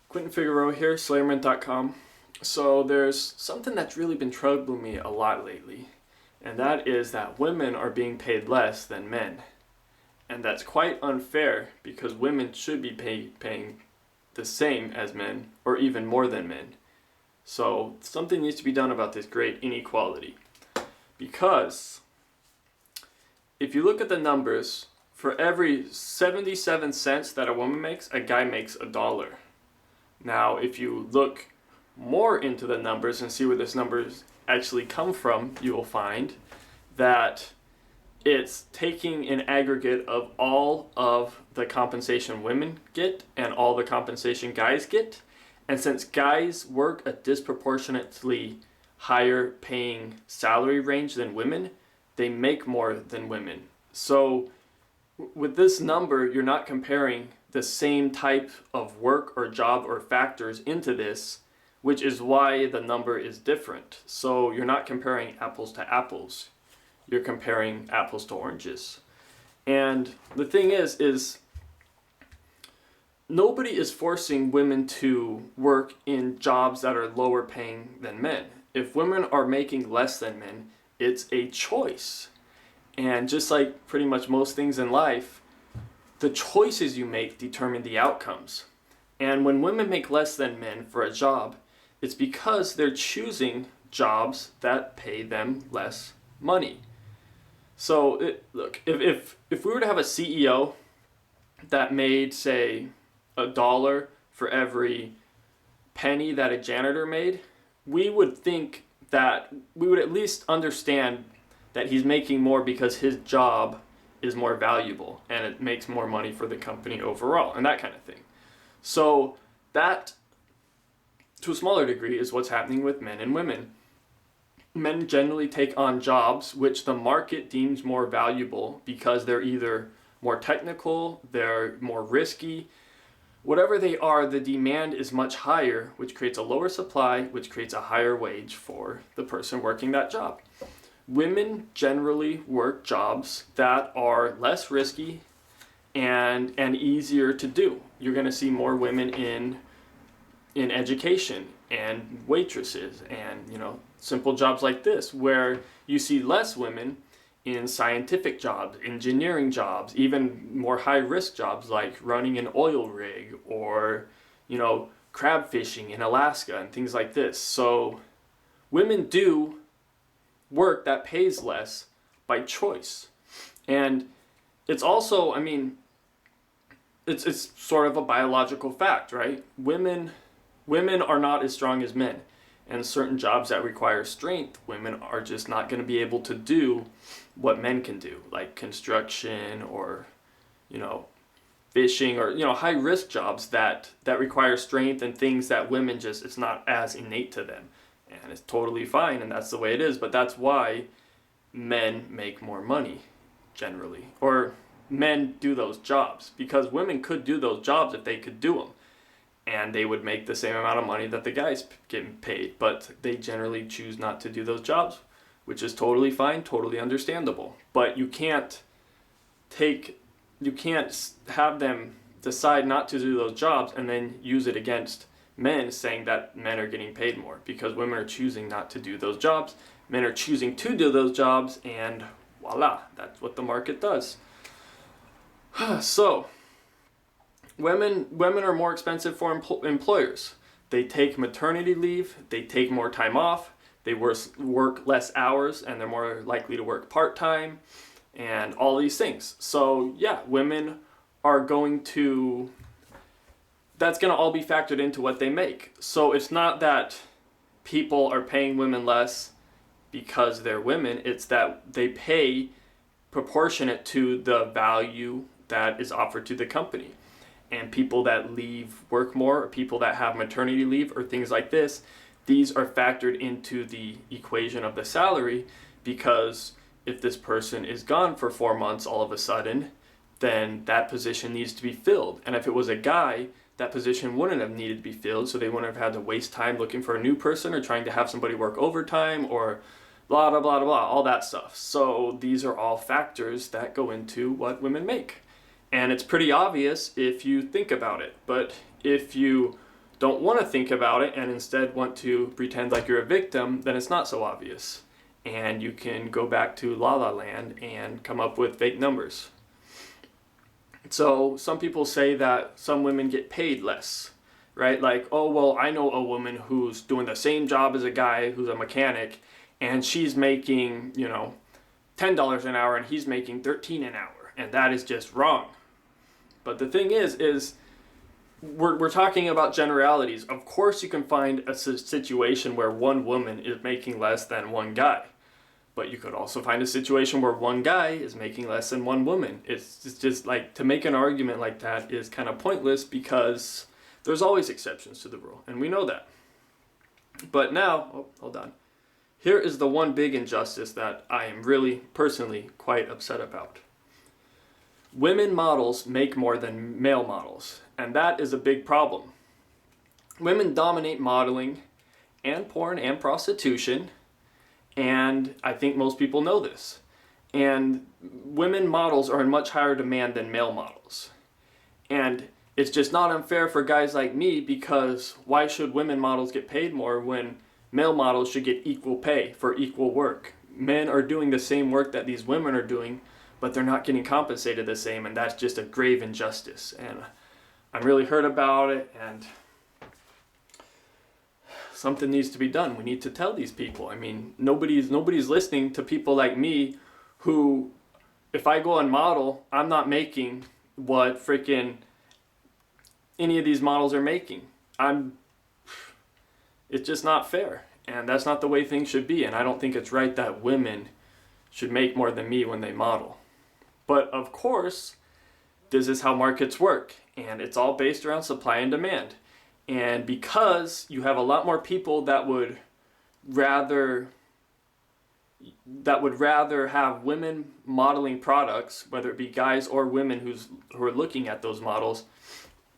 Quentin Figueroa here, Slayerman.com. So there's something that's really been troubling me a lot lately, and that is that women are being paid less than men. And that's quite unfair because women should be paying the same as men, or even more than men. So something needs to be done about this great inequality. Because if you look at the numbers, for every 77 cents that a woman makes, a guy makes $1. Now, if you look more into the numbers and see where these numbers actually come from, you will find that it's taking an aggregate of all of the compensation women get and all the compensation guys get. And since guys work a disproportionately higher paying salary range than women, they make more than women. So with this number, you're not comparing the same type of work or job or factors into this, which is why the number is different. So you're not comparing apples to apples. You're comparing apples to oranges. And the thing is nobody is forcing women to work in jobs that are lower paying than men. If women are making less than men, it's a choice. And just like pretty much most things in life, the choices you make determine the outcomes. And when women make less than men for a job, it's because they're choosing jobs that pay them less money. So look, if we were to have a CEO that made, say, $1 for every penny that a janitor made, we would think that we would at least understand that he's making more because his job is more valuable and it makes more money for the company overall and that kind of thing. So that, to a smaller degree, is what's happening with men and women. Men generally take on jobs which the market deems more valuable because they're either more technical, they're more risky. Whatever they are, the demand is much higher, which creates a lower supply, which creates a higher wage for the person working that job. Women generally work jobs that are less risky and easier to do. You're going to see more women in education and waitresses and simple jobs like this, where you see less women in scientific jobs, engineering jobs, even more high risk jobs like running an oil rig or crab fishing in Alaska and things like this. So women do work that pays less by choice. And it's also, it's sort of a biological fact, right? Women are not as strong as men. And certain jobs that require strength, women are just not going to be able to do what men can do, like construction or, fishing or, high risk jobs that require strength and things that women just, it's not as innate to them. And it's totally fine, and that's the way it is. But that's why men make more money, generally. Or men do those jobs. Because women could do those jobs if they could do them. And they would make the same amount of money that the guys getting paid. But they generally choose not to do those jobs, which is totally fine, totally understandable. But you can't have them decide not to do those jobs and then use it against men, saying that men are getting paid more, because women are choosing not to do those jobs. Men are choosing to do those jobs, and voila, that's what the market does. So women are more expensive for employers. They take maternity leave, they take more time off, they work less hours, and they're more likely to work part-time, and all these things. So yeah, women are that's going to all be factored into what they make. So it's not that people are paying women less because they're women, it's that they pay proportionate to the value that is offered to the company. And people that leave work more, or people that have maternity leave or things like this, these are factored into the equation of the salary, because if this person is gone for 4 months all of a sudden, then that position needs to be filled. And if it was a guy, that position wouldn't have needed to be filled, so they wouldn't have had to waste time looking for a new person or trying to have somebody work overtime or blah, blah, blah, blah, all that stuff. So these are all factors that go into what women make. And it's pretty obvious if you think about it. But if you don't want to think about it and instead want to pretend like you're a victim, then it's not so obvious. And you can go back to La La Land and come up with fake numbers. So some people say that some women get paid less, right? Like, oh, well, I know a woman who's doing the same job as a guy who's a mechanic, and she's making, $10 an hour and he's making $13 an hour. And that is just wrong. But the thing is we're talking about generalities. Of course you can find a situation where one woman is making less than one guy. But you could also find a situation where one guy is making less than one woman. It's just like, to make an argument like that is kind of pointless because there's always exceptions to the rule, and we know that. But now, hold on. Here is the one big injustice that I am really personally quite upset about. Women models make more than male models, and that is a big problem. Women dominate modeling and porn and prostitution, and I think most people know this. And women models are in much higher demand than male models. And it's just not unfair for guys like me, because why should women models get paid more when male models should get equal pay for equal work? Men are doing the same work that these women are doing, but they're not getting compensated the same, and that's just a grave injustice. And I'm really hurt about it, and something needs to be done. We need to tell these people. I mean, nobody's listening to people like me who, if I go and model, I'm not making what freaking any of these models are making. It's just not fair, and that's not the way things should be, and I don't think it's right that women should make more than me when they model. But of course, this is how markets work, and it's all based around supply and demand. And because you have a lot more people that would rather have women modeling products, whether it be guys or women who are looking at those models,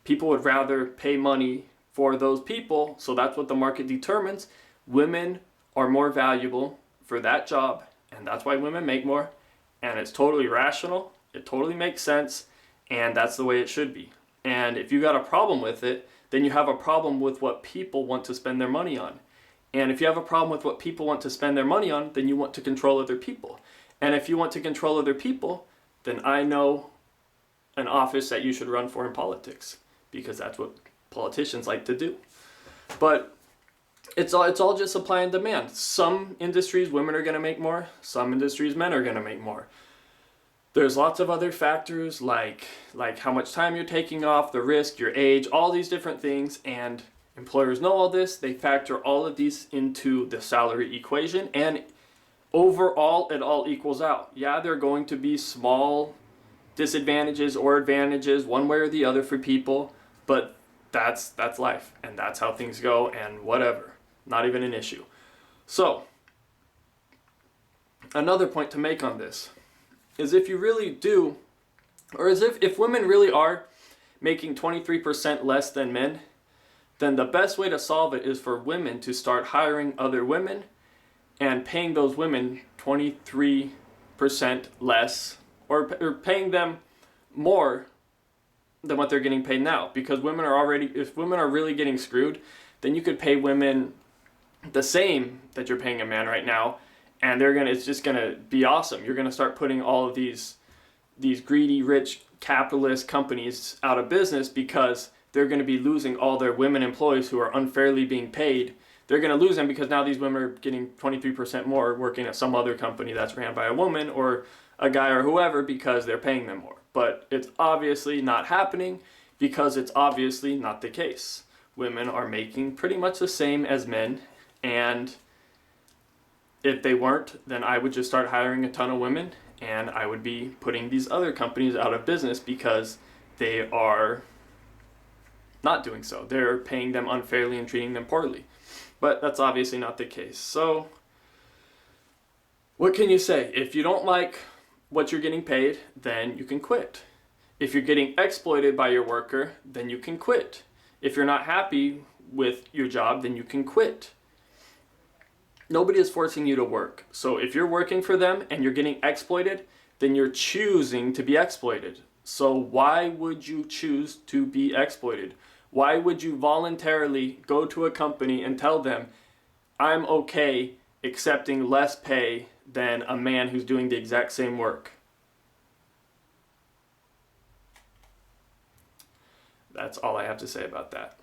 people would rather pay money for those people, so that's what the market determines. Women are more valuable for that job, and that's why women make more, and it's totally rational, it totally makes sense, and that's the way it should be. And if you got a problem with it, then you have a problem with what people want to spend their money on. And if you have a problem with what people want to spend their money on, then you want to control other people. And if you want to control other people, then I know an office that you should run for in politics, because that's what politicians like to do. But it's all just supply and demand. Some industries women are going to make more, some industries men are going to make more. There's lots of other factors like how much time you're taking off, the risk, your age, all these different things, and employers know all this. They factor all of these into the salary equation, and overall it all equals out. Yeah, there are going to be small disadvantages or advantages one way or the other for people, but that's life, and that's how things go, and whatever, not even an issue. So another point to make on this is, if you really do, or as if women really are making 23% less than men, then the best way to solve it is for women to start hiring other women and paying those women 23% less, or paying them more than what they're getting paid now. Because if women are really getting screwed, then you could pay women the same that you're paying a man right now, and it's just gonna be awesome. You're gonna start putting all of these greedy, rich, capitalist companies out of business, because they're gonna be losing all their women employees who are unfairly being paid. They're gonna lose them because now these women are getting 23% more working at some other company that's ran by a woman or a guy or whoever, because they're paying them more. But it's obviously not happening, because it's obviously not the case. Women are making pretty much the same as men, and if they weren't, then I would just start hiring a ton of women, and I would be putting these other companies out of business because they are not doing so. They're paying them unfairly and treating them poorly. But that's obviously not the case. So what can you say? If you don't like what you're getting paid, then you can quit. If you're getting exploited by your worker, then you can quit. If you're not happy with your job, then you can quit. Nobody is forcing you to work. So if you're working for them and you're getting exploited, then you're choosing to be exploited. So why would you choose to be exploited? Why would you voluntarily go to a company and tell them, I'm okay accepting less pay than a man who's doing the exact same work? That's all I have to say about that.